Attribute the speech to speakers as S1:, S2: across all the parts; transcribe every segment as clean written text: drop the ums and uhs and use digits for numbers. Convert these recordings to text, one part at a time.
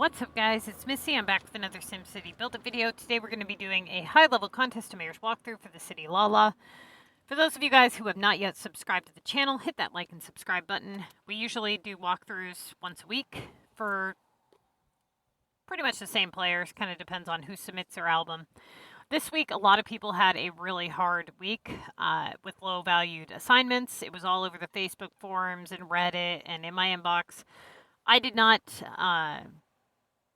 S1: What's up guys, it's Missy. I'm back with another SimCity Build It video. Today we're going to be doing a high-level contest to mayor's walkthrough for the city Lala. For those of you guys who have not yet subscribed to the channel, hit that like and subscribe button. We usually do walkthroughs once a week for pretty much the same players, kind of depends on who submits their album. This week, a lot of people had a really hard week with low-valued assignments. It was all over the Facebook forums and Reddit and in my inbox. I did not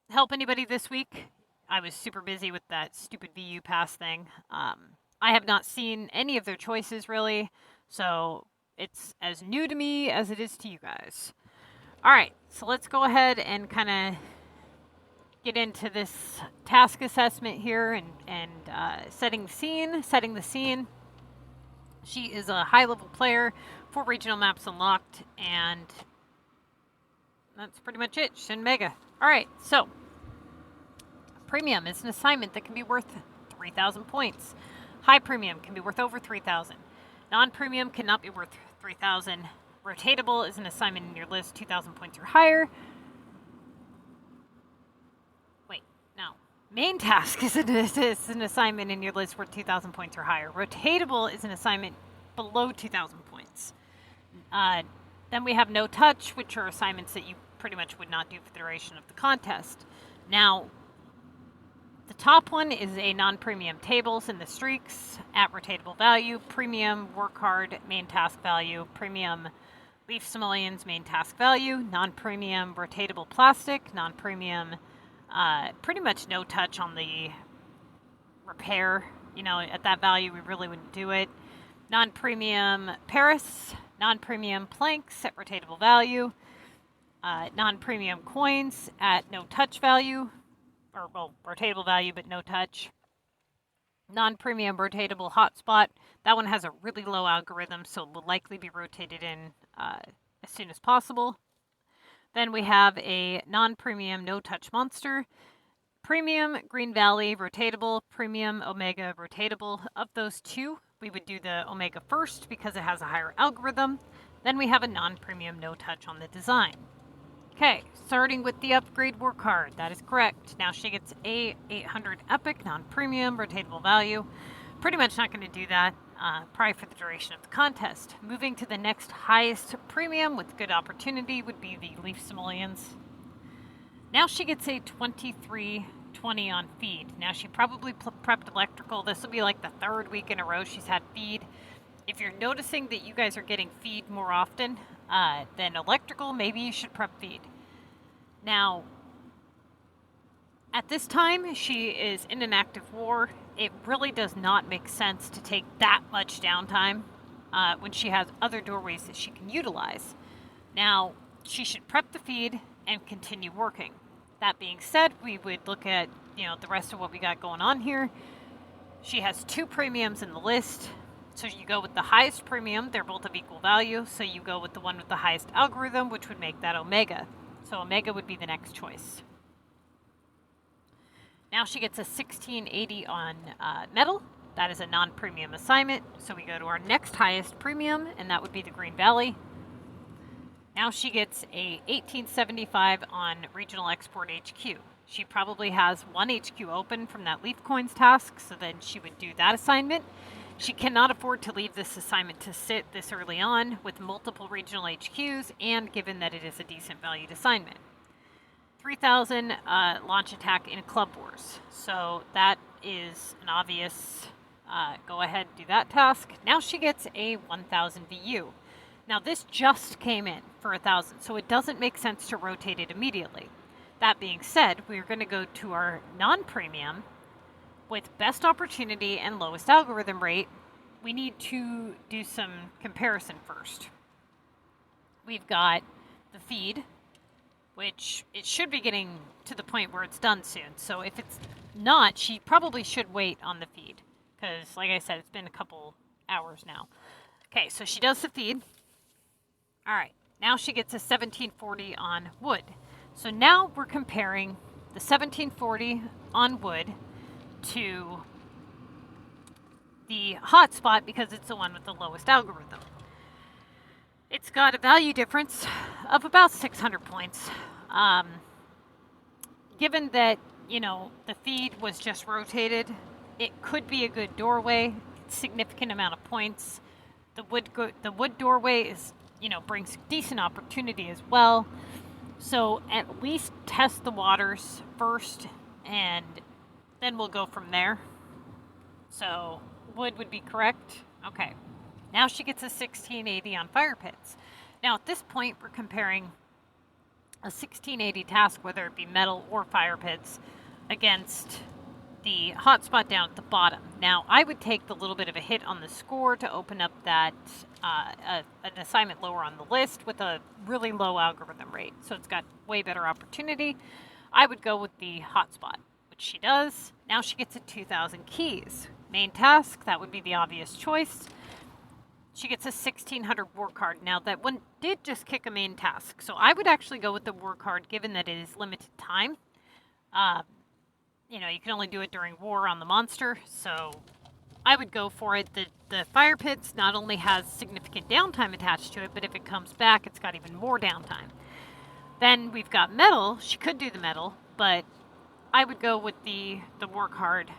S1: help anybody this week. I was super busy with that stupid VU pass thing. I have not seen any of their choices really, so it's as new to me as it is to you guys. Alright, so let's go ahead and kind of get into this task assessment here and setting the scene. She is a high-level player, 4 regional maps unlocked, and that's pretty much it. She's in Mega. Alright, so Premium is an assignment that can be worth 3,000 points. High Premium can be worth over 3,000. Non-Premium cannot be worth 3,000. Rotatable is an assignment in your list, 2,000 points or higher. Wait, no. Main Task is an assignment in your list worth 2,000 points or higher. Rotatable is an assignment below 2,000 points. Then we have No Touch, which are assignments that you pretty much would not do for the duration of the contest. Now, the top one is a non-premium tables and the streaks at rotatable value, premium work hard main task value, premium leaf simoleons main task value, non-premium rotatable plastic, non-premium pretty much no touch on the repair. You know, at that value we really wouldn't do it. Non-premium Paris, non-premium planks at rotatable value, non-premium coins at no touch value, or well, rotatable value but no touch. Non-premium rotatable hotspot, that one has a really low algorithm, so it will likely be rotated in as soon as possible. Then we have a non-premium no touch monster, premium Green Valley rotatable, premium Omega rotatable. Of those two, we would do the Omega first because it has a higher algorithm. Then we have a non-premium no touch on the design. Okay, starting with the upgrade work hard. That is correct. Now she gets a 800 epic, non-premium, rotatable value. Pretty much not going to do that, probably for the duration of the contest. Moving to the next highest premium with good opportunity would be the leaf simoleons. Now she gets a 2320 on feed. Now she probably prepped electrical. This will be like the 3rd week in a row she's had feed. If you're noticing that you guys are getting feed more often than electrical, maybe you should prep feed. Now, at this time, she is in an active war. It really does not make sense to take that much downtime when she has other doorways that she can utilize. Now, she should prep the feed and continue working. That being said, we would look at, the rest of what we got going on here. She has 2 premiums in the list. So you go with the highest premium, they're both of equal value, so you go with the one with the highest algorithm, which would make that Omega. So Omega would be the next choice. Now she gets a 1680 on metal. That is a non-premium assignment, so we go to our next highest premium, and that would be the Green Valley. Now she gets a 1875 on Regional Export HQ. She probably has 1 HQ open from that Leaf Coins task, so then she would do that assignment. She cannot afford to leave this assignment to sit this early on with multiple regional HQs, and given that it is a decent valued assignment. 3,000 launch attack in Club Wars. So that is an obvious go ahead and do that task. Now she gets a 1,000 VU. Now this just came in for 1,000, so it doesn't make sense to rotate it immediately. That being said, we're going to go to our non-premium with best opportunity and lowest algorithm rate. We need to do some comparison first. We've got the feed, which it should be getting to the point where it's done soon. So if it's not, she probably should wait on the feed, because like I said, it's been a couple hours now. Okay, so she does the feed. All right, now she gets a 1740 on wood. So now we're comparing the 1740 on wood to the hotspot because it's the one with the lowest algorithm. It's got a value difference of about 600 points. given that, you know, the feed was just rotated, it could be a good doorway, significant amount of points. The wood doorway is, you know, brings decent opportunity as well. So at least test the waters first, and then we'll go from there. So wood would be correct. Okay. Now she gets a 1680 on fire pits. Now at this point, we're comparing a 1680 task, whether it be metal or fire pits, against the hotspot down at the bottom. Now, I would take the little bit of a hit on the score to open up that an assignment lower on the list with a really low algorithm rate. So it's got way better opportunity. I would go with the hotspot, which she does. Now she gets a 2,000 keys. Main task, that would be the obvious choice. She gets a 1600 war card. Now, that one did just kick a main task, so I would actually go with the war card, given that it is limited time. You know, you can only do it during war on the monster, so I would go for it. The fire pits not only has significant downtime attached to it, but if it comes back, it's got even more downtime. Then we've got metal. She could do the metal, but I would go with the war card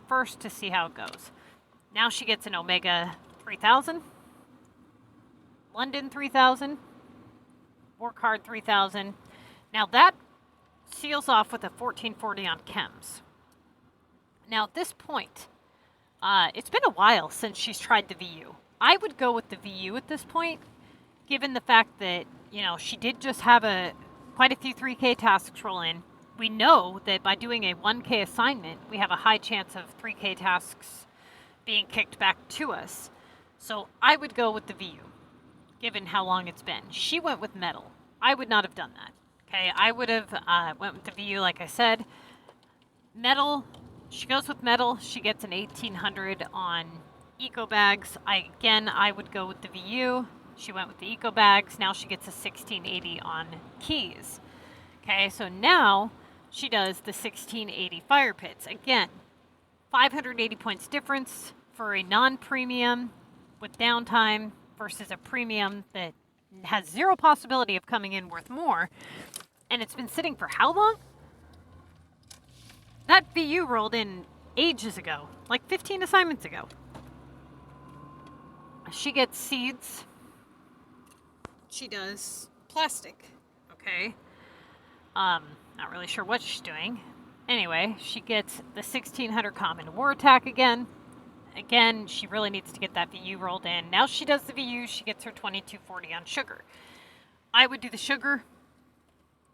S1: first to see how it goes. Now she gets an Omega 3000, London 3000, war card 3000. Now that seals off with a 1440 on chems. Now at this point, it's been a while since she's tried the VU. I would go with the VU at this point, given the fact that, you know, she did just have quite a few 3K tasks roll in. We know that by doing a 1K assignment, we have a high chance of 3K tasks being kicked back to us. So I would go with the VU, given how long it's been. She went with metal. I would not have done that. Okay, I would have went with the VU, like I said. Metal, she goes with metal. She gets an 1800 on eco bags. I would go with the VU. She went with the eco bags. Now she gets a 1680 on keys. Okay, so now she does the 1680 fire pits. Again, 580 points difference for a non-premium with downtime versus a premium that has zero possibility of coming in worth more. And it's been sitting for how long? That VU rolled in ages ago, like 15 assignments ago. She gets seeds. She does plastic. Okay. Not really sure what she's doing. Anyway, she gets the 1600 common war attack again. Again, she really needs to get that VU rolled in. Now she does the VU, she gets her 2240 on sugar. I would do the sugar,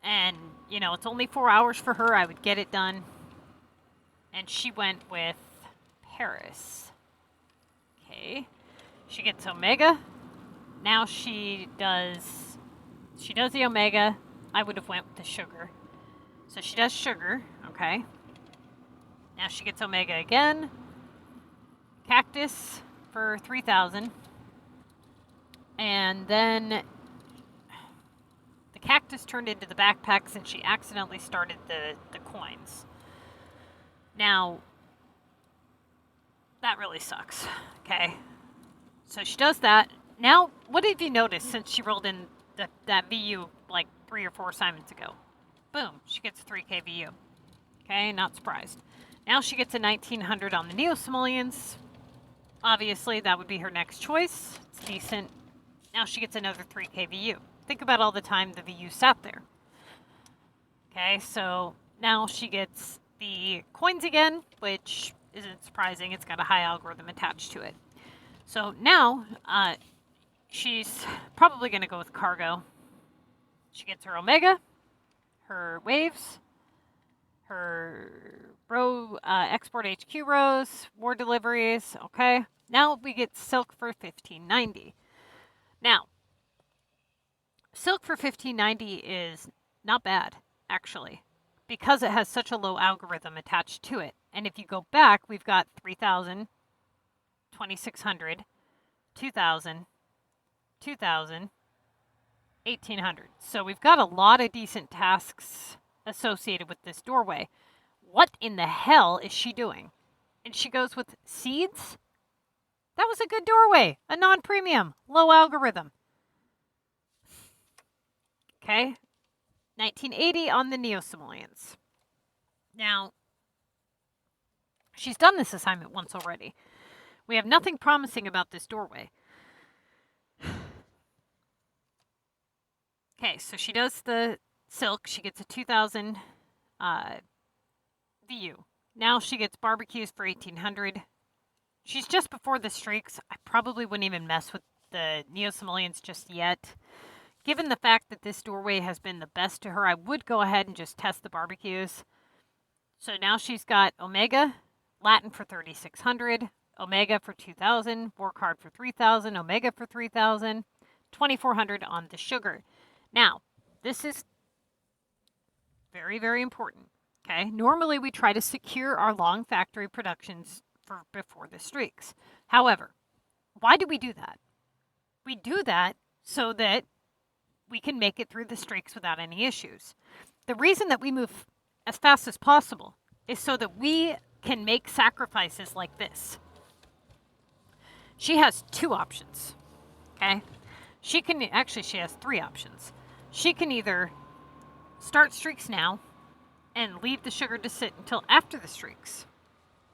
S1: and, you know, it's only 4 hours for her. I would get it done. And she went with Paris. Okay. She gets Omega. Now she does the Omega. I would have went with the sugar. So she does sugar, okay. Now she gets Omega again. Cactus for 3000. And then the cactus turned into the backpack since she accidentally started the coins. Now, that really sucks, okay? So she does that. Now, what have you noticed since she rolled in that VU like 3 or 4 assignments ago? Boom, she gets a 3K VU. Okay, not surprised. Now she gets a 1900 on the Neo-Simoleons. Obviously, that would be her next choice. It's decent. Now she gets another 3K VU. Think about all the time the VU sat there. Okay, so now she gets the coins again, which isn't surprising. It's got a high algorithm attached to it. So now, she's probably going to go with cargo. She gets her Omega, her waves, her export HQ rows, war deliveries, okay. Now we get silk for 1590. Now, silk for 1590 is not bad, actually, because it has such a low algorithm attached to it. And if you go back, we've got 3000, 2600, 2000, 2000, 1800. So we've got a lot of decent tasks associated with this doorway. What in the hell is she doing? And she goes with seeds? That was a good doorway. A non-premium, low algorithm. Okay. 1980 on the Neo-Simoleons. Now, she's done this assignment once already. We have nothing promising about this doorway. Okay, so she does the silk. She gets a 2,000 VU. Now she gets barbecues for 1,800. She's just before the streaks. I probably wouldn't even mess with the neo-simoleons just yet. Given the fact that this doorway has been the best to her, I would go ahead and just test the barbecues. So now she's got Omega, Latin for 3,600, Omega for 2,000, Work Hard for 3,000, Omega for 3,000, 2,400 on the sugar. Now, this is very, very important. Okay, normally we try to secure our long factory productions for before the streaks. However, why do we do that? We do that so that we can make it through the streaks without any issues. The reason that we move as fast as possible is so that we can make sacrifices like this. She has 2 options, okay? She has 3 options. She can either start streaks now and leave the sugar to sit until after the streaks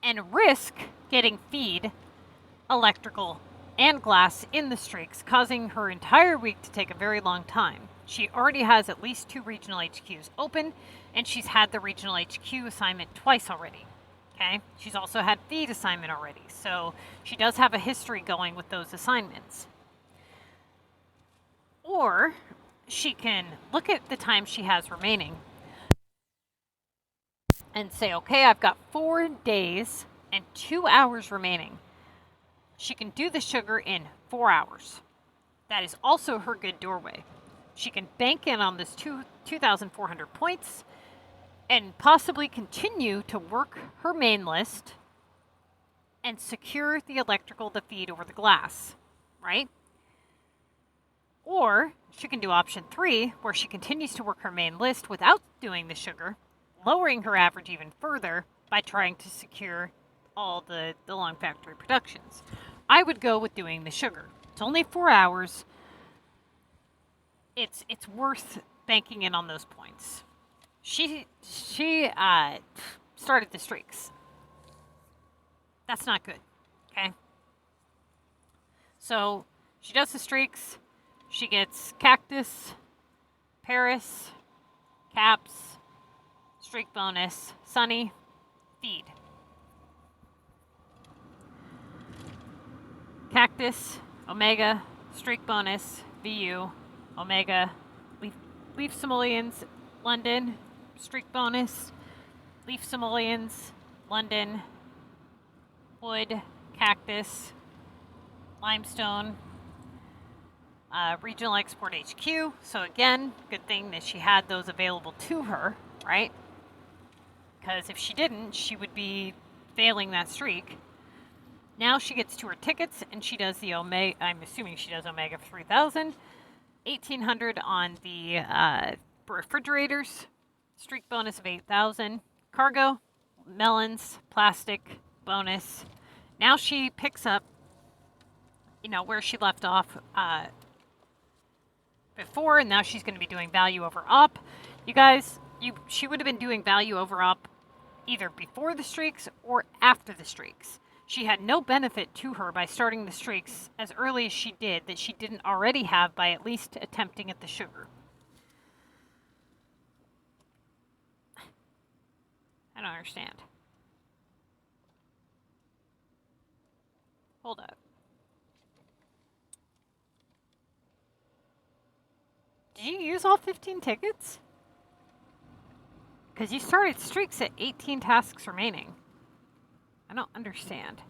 S1: and risk getting feed, electrical, and glass in the streaks, causing her entire week to take a very long time. She already has at least 2 regional HQs open, and she's had the regional HQ assignment twice already. Okay? She's also had feed assignment already, so she does have a history going with those assignments. Or she can look at the time she has remaining and say, okay, I've got 4 days and 2 hours remaining. She can do the sugar in 4 hours. That is also her good doorway. She can bank in on this 2,400 points and possibly continue to work her main list and secure the electrical, the feed over the glass, right? Or she can do option 3, where she continues to work her main list without doing the sugar, lowering her average even further by trying to secure all the long factory productions. I would go with doing the sugar. It's only 4 hours. It's worth banking in on those points. She started the streaks. That's not good, okay? So she does the streaks. She gets Cactus, Paris, Caps, Streak Bonus, Sunny, Feed. Cactus, Omega, Streak Bonus, VU, Omega, Leaf Simoleons, London, Streak Bonus, Leaf Simoleons, London, Wood, Cactus, Limestone, Regional Export HQ. So again, good thing that she had those available to her, right? Because if she didn't, she would be failing that streak. Now she gets to her tickets, and she does the Omega. I'm assuming she does Omega for 3,000. 1,800 on the refrigerators. Streak bonus of 8,000. Cargo, melons, plastic, bonus. Now she picks up, where she left off before, and now she's going to be doing value over up. You guys, she would have been doing value over up either before the streaks or after the streaks. She had no benefit to her by starting the streaks as early as she did that she didn't already have by at least attempting at the sugar. I don't understand. Hold up. Did you use all 15 tickets? Because you started streaks at 18 tasks remaining. I don't understand.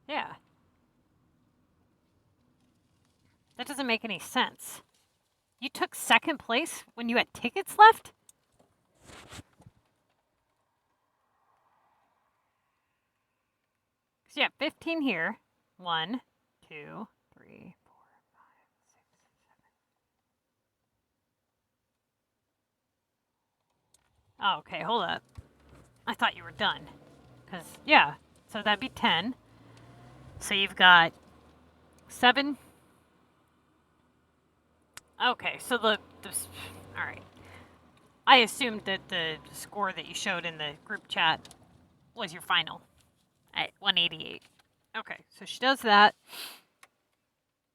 S1: Yeah. That doesn't make any sense. You took second place when you had tickets left? So you have 15 here. 1, 2, 3, 4, 5, 6, 7. Oh, okay, hold up. I thought you were done. Because, yeah, so that'd be 10. So you've got 7. Okay, so all right. I assumed that the score that you showed in the group chat was your final at 188. Okay, so she does that.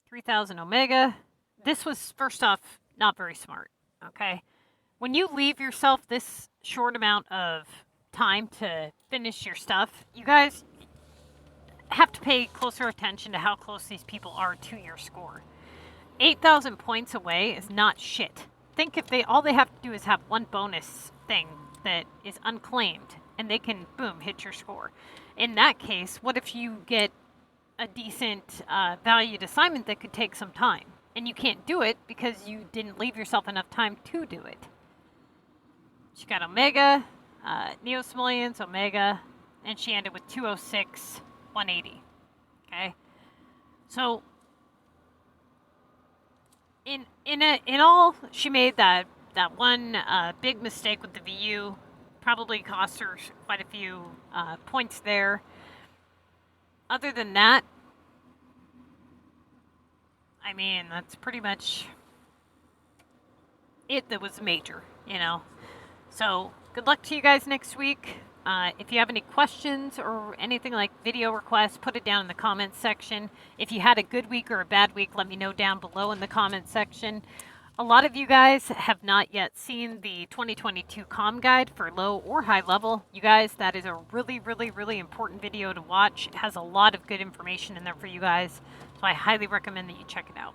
S1: 3,000 Omega. This was, first off, not very smart, okay? When you leave yourself this short amount of time to finish your stuff, you guys have to pay closer attention to how close these people are to your score. 8,000 points away is not shit. Think if all they have to do is have one bonus thing that is unclaimed, and they can, boom, hit your score. In that case, what if you get a decent valued assignment that could take some time, and you can't do it because you didn't leave yourself enough time to do it? She got Omega, Neo Simoleons, Omega, and she ended with 206, 180. Okay, so in all, she made that one big mistake with the VU. Probably cost her quite a few points there. Other than that, I mean, that's pretty much it that was major, you know. So, good luck to you guys next week. If you have any questions or anything like video requests, put it down in the comments section. If you had a good week or a bad week, let me know down below in the comments section. A lot of you guys have not yet seen the 2022 comm guide for low or high level. You guys, that is a really, really, really important video to watch. It has a lot of good information in there for you guys, so I highly recommend that you check it out.